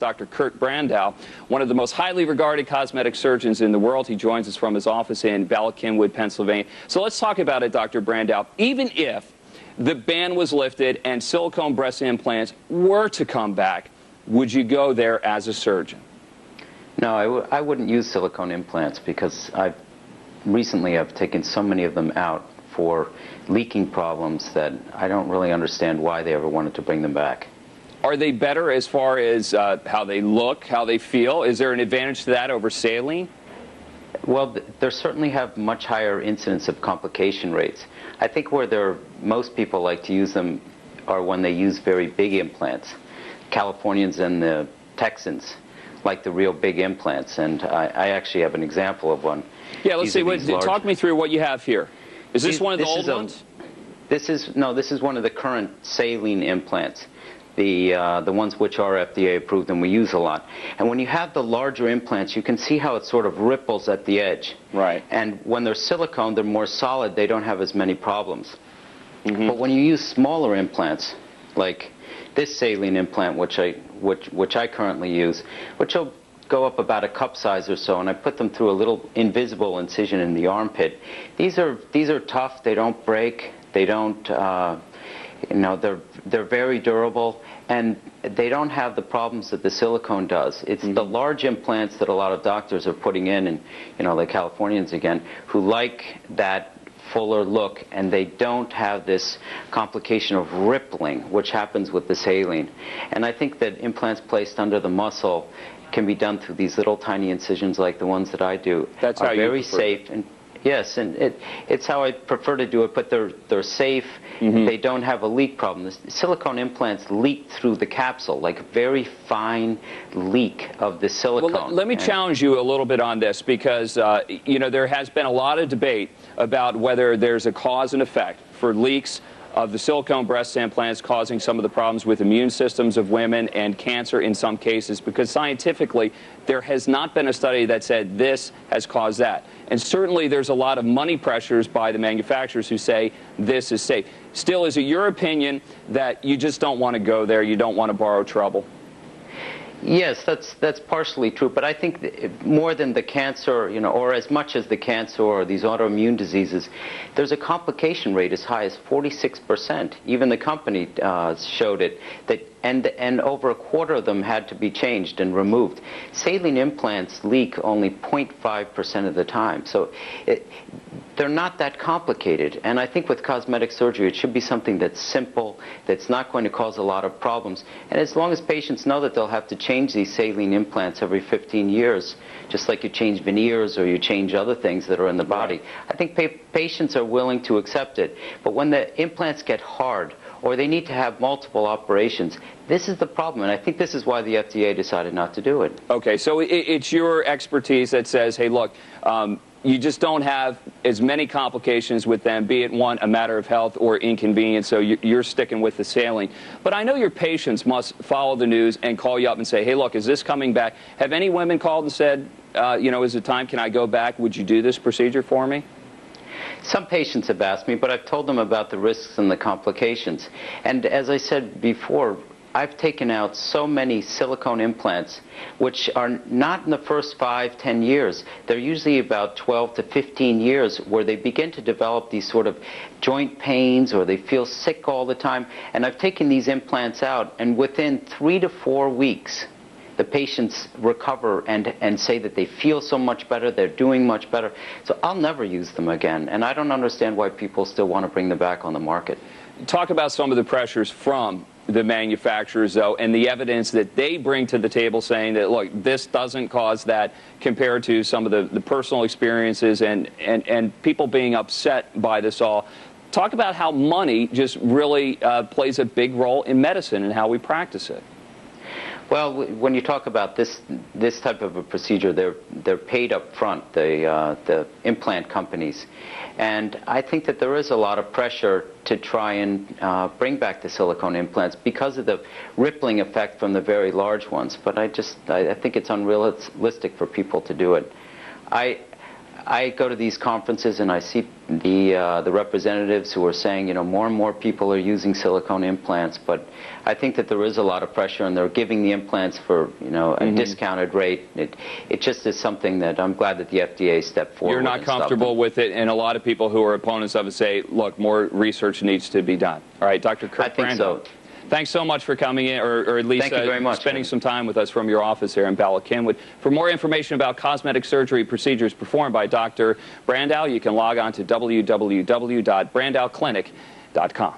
Dr. Kurt Brandow, one of the most highly regarded cosmetic surgeons in the world. He joins us from his office in Bala Cynwyd, Pennsylvania. So let's talk about it, Dr. Brandow. Even if the ban was lifted and silicone breast implants were to come back, would you go there as a surgeon? No, I wouldn't use silicone implants because recently I've taken so many of them out for leaking problems that I don't really understand why they ever wanted to bring them back. Are they better as far as how they look, how they feel? Is there an advantage to that over saline? Well, they certainly have much higher incidence of complication rates. I think where most people like to use them are when they use very big implants. Californians and the Texans like the real big implants, and I actually have an example of one. Yeah, let's see. Talk me through what you have here. Is this one of the old ones? This is one of the current saline implants. The ones which are FDA approved and we use a lot. And when you have the larger implants, you can see how it sort of ripples at the edge. Right. And when they're silicone, they're more solid. They don't have as many problems. Mm-hmm. But when you use smaller implants, like this saline implant, which I currently use, which will go up about a cup size or so, and I put them through a little invisible incision in the armpit. These are tough. They don't break. They don't. They're very durable, and they don't have the problems that the silicone does. It's the large implants that a lot of doctors are putting in, and the Californians again, who like that fuller look, and they don't have this complication of rippling, which happens with the saline. And I think that implants placed under the muscle can be done through these little tiny incisions like the ones that I do. That's are how very you prefer. Safe. And yes, and it's how I prefer to do it, but they're safe. They don't have a leak problem. The silicone implants leak through the capsule, like a very fine leak of the silicone. Well, let me challenge you a little bit on this, because there has been a lot of debate about whether there's a cause and effect for leaks of the silicone breast implants causing some of the problems with immune systems of women and cancer in some cases, because scientifically there has not been a study that said this has caused that. And certainly there's a lot of money pressures by the manufacturers who say this is safe. Still, is it your opinion that you just don't want to go there, you don't want to borrow trouble? Yes, that's partially true, but I think more than the cancer, or as much as the cancer or these autoimmune diseases, there's a complication rate as high as 46%. Even the company showed it, and over a quarter of them had to be changed and removed. Saline implants leak only 0.5% of the time, so they're not that complicated. And I think with cosmetic surgery, it should be something that's simple, that's not going to cause a lot of problems. And as long as patients know that they'll have to change these saline implants every 15 years, just like you change veneers or you change other things that are in the body, I think patients are willing to accept it. But when the implants get hard, or they need to have multiple operations, this is the problem, and I think this is why the FDA decided not to do it. Okay, so it's your expertise that says, hey, look, you just don't have as many complications with them, be it one, a matter of health or inconvenience, so you're sticking with the saline. But I know your patients must follow the news and call you up and say, hey, look, is this coming back? Have any women called and said, is it time, can I go back? Would you do this procedure for me? Some patients have asked me, but I've told them about the risks and the complications. And as I said before, I've taken out so many silicone implants, which are not in the first 5-10 years. They're usually about 12 to 15 years where they begin to develop these sort of joint pains, or they feel sick all the time. And I've taken these implants out, and within 3 to 4 weeks, the patients recover and say that they feel so much better, they're doing much better. So I'll never use them again, and I don't understand why people still want to bring them back on the market. Talk about some of the pressures from the manufacturers, though, and the evidence that they bring to the table saying that, look, this doesn't cause that, compared to some of the personal experiences and people being upset by this all. Talk about how money just really plays a big role in medicine and how we practice it. Well, when you talk about this type of a procedure, they're paid up front, the implant companies, and I think that there is a lot of pressure to try and bring back the silicone implants because of the rippling effect from the very large ones. But I think it's unrealistic for people to do it. I go to these conferences and I see the representatives who are saying, you know, more and more people are using silicone implants, but I think that there is a lot of pressure, and they're giving the implants for, you know, a discounted rate. It just is something that I'm glad that the FDA stepped forward. You're not comfortable with it, and a lot of people who are opponents of it say, look, more research needs to be done. All right, Dr. Kirk I think Braendow. so. Thanks so much for coming in, or at least Thank you very much, spending some time with us from your office here in Bala Cynwyd. For more information about cosmetic surgery procedures performed by Dr. Braendow, you can log on to www.brandowclinic.com.